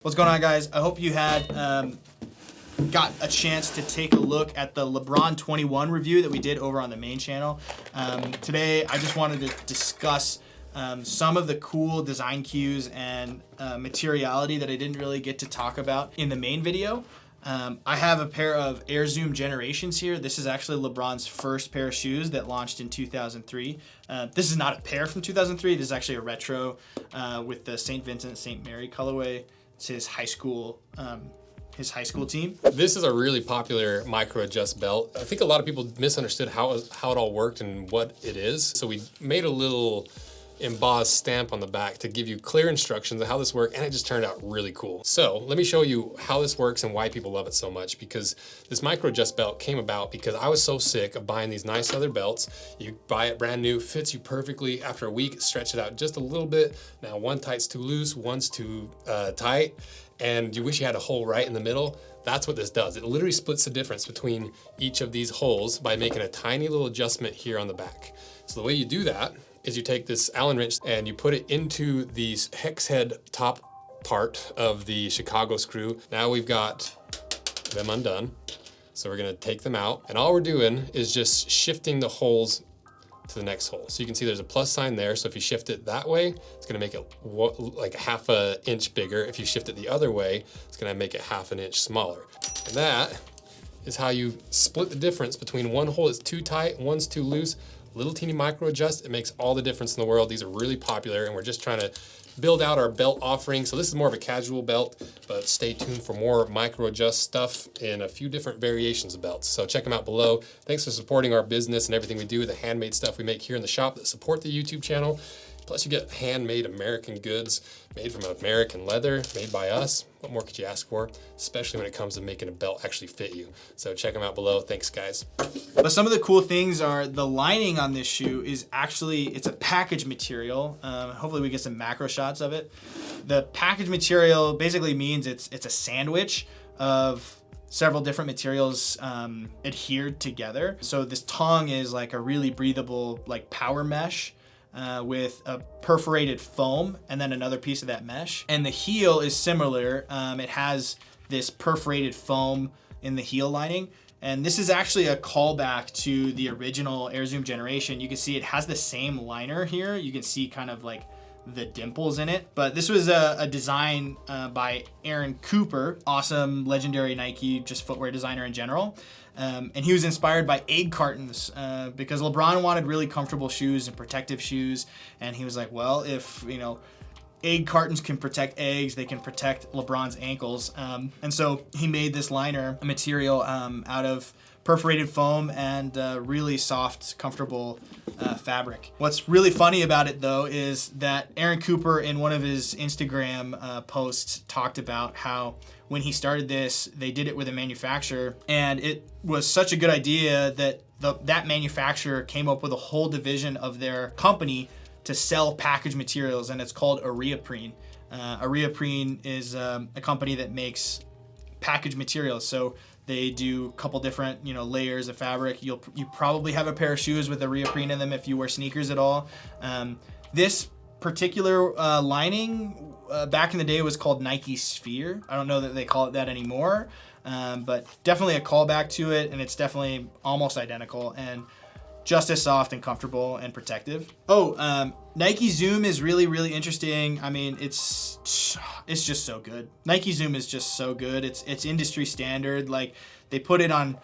What's going on, guys? I hope you had got a chance to take a look at the LeBron 21 review that we did over on the main channel. Today, I just wanted to discuss some of the cool design cues and materiality that I didn't really get to talk about in the main video. I have a pair of Air Zoom Generations here. This is actually LeBron's first pair of shoes that launched in 2003. This is not a pair from 2003. This is actually a retro with the St. Vincent St. Mary colorway. It's his high school team. This is a really popular micro adjust belt. I think a lot of people misunderstood how it all worked and what it is. So we made a little embossed stamp on the back to give you clear instructions on how this works, and it just turned out really cool. So let me show you how this works and why people love it so much, because this micro adjust belt came about because I was so sick of buying these nice leather belts. You buy it brand new, fits you perfectly. After a week, stretch it out just a little bit. Now one tight's too loose, one's too tight, and you wish you had a hole right in the middle. That's what this does. It literally splits the difference between each of these holes by making a tiny little adjustment here on the back. So the way you do that is you take this Allen wrench and you put it into the hex head top part of the Chicago screw. Now we've got them undone. So we're gonna take them out, and all we're doing is just shifting the holes to the next hole. So you can see there's a plus sign there. So if you shift it that way, it's gonna make it like half an inch bigger. If you shift it the other way, it's gonna make it half an inch smaller. And that is how you split the difference between one hole that's too tight and one's too loose. Little teeny micro adjust, it makes all the difference in the world. These are really popular, and we're just trying to build out our belt offering. So this is more of a casual belt, but stay tuned for more micro adjust stuff in a few different variations of belts. So check them out below. Thanks for supporting our business and everything we do, the handmade stuff we make here in the shop that support the YouTube channel. Plus you get handmade American goods made from American leather, made by us. What more could you ask for? Especially when it comes to making a belt actually fit you. So check them out below. Thanks, guys. But some of the cool things are the lining on this shoe is actually, it's a package material. Hopefully we get some macro shots of it. The package material basically means it's a sandwich of several different materials adhered together. So this tongue is like a really breathable like power mesh with a perforated foam and then another piece of that mesh. And the heel is similar. It has this perforated foam in the heel lining. And this is actually a callback to the original Air Zoom Generation. You can see it has the same liner here. You can see kind of like the dimples in it. But this was a design by Aaron Cooper, awesome, legendary Nike, just footwear designer in general. And he was inspired by egg cartons because LeBron wanted really comfortable shoes and protective shoes. And he was like, well, if, you know, egg cartons can protect eggs, they can protect LeBron's ankles. And so he made this liner material out of perforated foam and really soft, comfortable fabric. What's really funny about it, though, is that Aaron Cooper in one of his Instagram posts talked about how when he started this, they did it with a manufacturer, and it was such a good idea that that manufacturer came up with a whole division of their company to sell package materials, and it's called Areaprene. Areaprene is a company that makes package materials. So they do a couple different, layers of fabric. You probably have a pair of shoes with Areaprene in them if you wear sneakers at all. This particular lining back in the day was called Nike Sphere. I don't know that they call it that anymore, but definitely a callback to it, and it's definitely almost identical and just as soft and comfortable and protective. Nike Zoom is really, really interesting. I mean, it's just so good. Nike Zoom is just so good. It's industry standard. Like, they put it on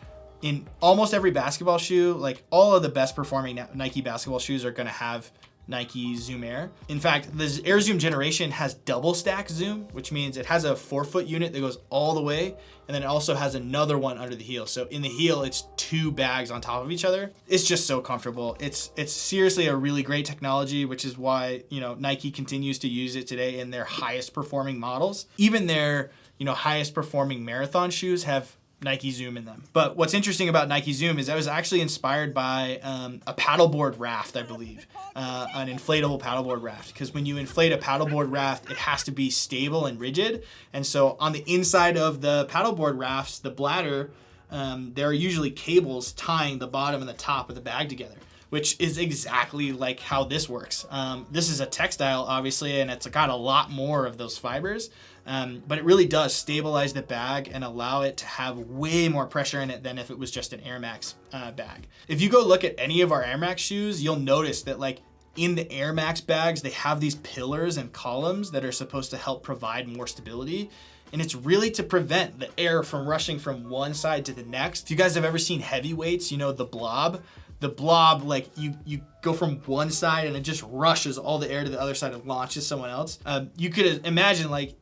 in almost every basketball shoe. Like, all of the best performing Nike basketball shoes are gonna have Nike Zoom Air. In fact, the Air Zoom Generation has double stack zoom, which means it has a 4-foot unit that goes all the way, and then it also has another one under the heel. So in the heel, it's 2 bags on top of each other. It's just so comfortable. It's seriously a really great technology, which is why, Nike continues to use it today in their highest performing models. Even their, highest performing marathon shoes have Nike Zoom in them. But what's interesting about Nike Zoom is I was actually inspired by a paddleboard raft, I believe, an inflatable paddleboard raft. Because when you inflate a paddleboard raft, it has to be stable and rigid. And so on the inside of the paddleboard rafts, the bladder, there are usually cables tying the bottom and the top of the bag together, which is exactly like how this works. This is a textile, obviously, and it's got a lot more of those fibers. But it really does stabilize the bag and allow it to have way more pressure in it than if it was just an Air Max bag. If you go look at any of our Air Max shoes, you'll notice that like in the Air Max bags, they have these pillars and columns that are supposed to help provide more stability. And it's really to prevent the air from rushing from one side to the next. If you guys have ever seen heavyweights, you know, the blob, like you go from one side and it just rushes all the air to the other side and launches someone else. You could imagine like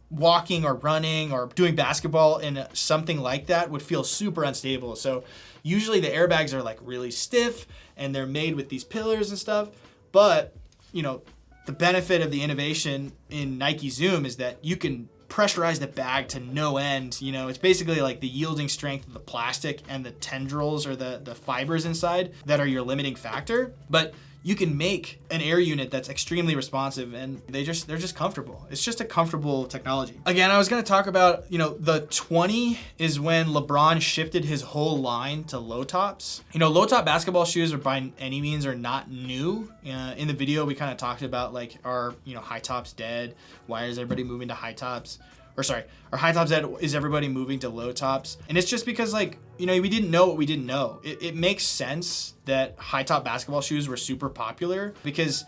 walking or running or doing basketball in something like that would feel super unstable. So usually the airbags are like really stiff and they're made with these pillars and stuff. But, you know, the benefit of the innovation in Nike Zoom is that you can pressurize the bag to no end. You know, it's basically like the yielding strength of the plastic and the tendrils or the fibers inside that are your limiting factor. But you can make an air unit that's extremely responsive, and they're just comfortable. It's just a comfortable technology. Again, I was gonna talk about, you know, the 20 is when LeBron shifted his whole line to low tops. You know, low top basketball shoes are by any means are not new. In the video, we kind of talked about like, are, you know, high tops dead? Why is everybody moving to high tops? Or sorry, are high tops dead? Is everybody moving to low tops? And it's just because like, you know, we didn't know what we didn't know. It makes sense that high top basketball shoes were super popular because,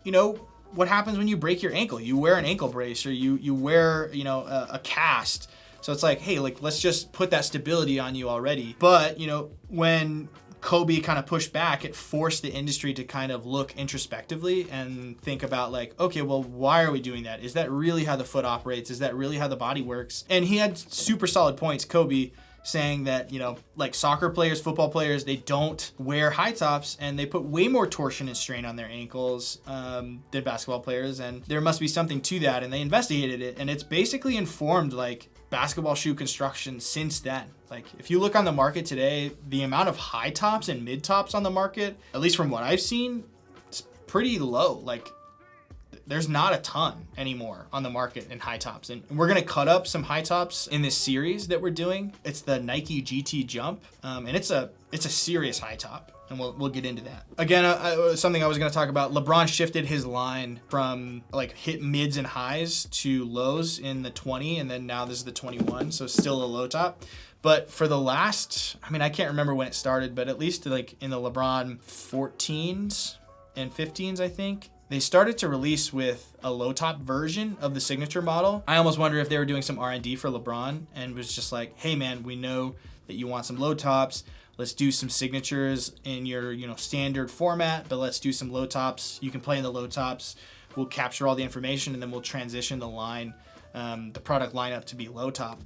you know, what happens when you break your ankle? You wear an ankle brace or you wear, you know, a cast. So it's like, hey, like, let's just put that stability on you already. But, you know, when Kobe kind of pushed back, it forced the industry to kind of look introspectively and think about like, okay, well, why are we doing that? Is that really how the foot operates? Is that really how the body works? And he had super solid points, Kobe, saying that, you know, like soccer players, football players, they don't wear high tops and they put way more torsion and strain on their ankles than basketball players. And there must be something to that. And they investigated it. And it's basically informed like basketball shoe construction since then. Like if you look on the market today, the amount of high tops and mid tops on the market, at least from what I've seen, it's pretty low. Like there's not a ton anymore on the market in high tops. And we're gonna cut up some high tops in this series that we're doing. It's the Nike GT Jump, and it's a serious high top. And we'll get into that. Again, something I was gonna talk about, LeBron shifted his line from like hit mids and highs to lows in the 20, and then now this is the 21, so still a low top. But for the last, I mean, I can't remember when it started, but at least like in the LeBron 14s and 15s, I think, they started to release with a low top version of the signature model. I almost wonder if they were doing some R&D for LeBron and was just like, hey man, we know that you want some low tops. Let's do some signatures in your, you know, standard format, but let's do some low tops. You can play in the low tops. We'll capture all the information and then we'll transition the line, the product lineup to be low top.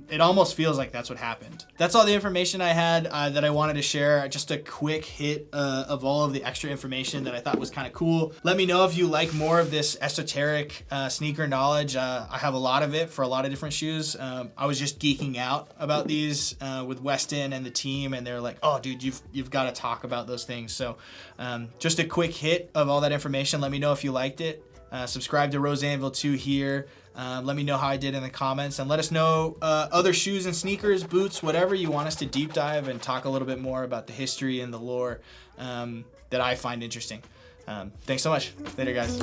It almost feels like that's what happened. That's all the information I had that I wanted to share. Just a quick hit of all of the extra information that I thought was kind of cool. Let me know if you like more of this esoteric sneaker knowledge. I have a lot of it for a lot of different shoes. I was just geeking out about these with Weston and the team, and they're like, oh dude, you've got to talk about those things. So just a quick hit of all that information. Let me know if you liked it. Subscribe to Rose Anvil 2 here. Let me know how I did in the comments, and let us know other shoes and sneakers, boots, whatever you want us to deep dive and talk a little bit more about the history and the lore that I find interesting. Thanks so much. Later, guys.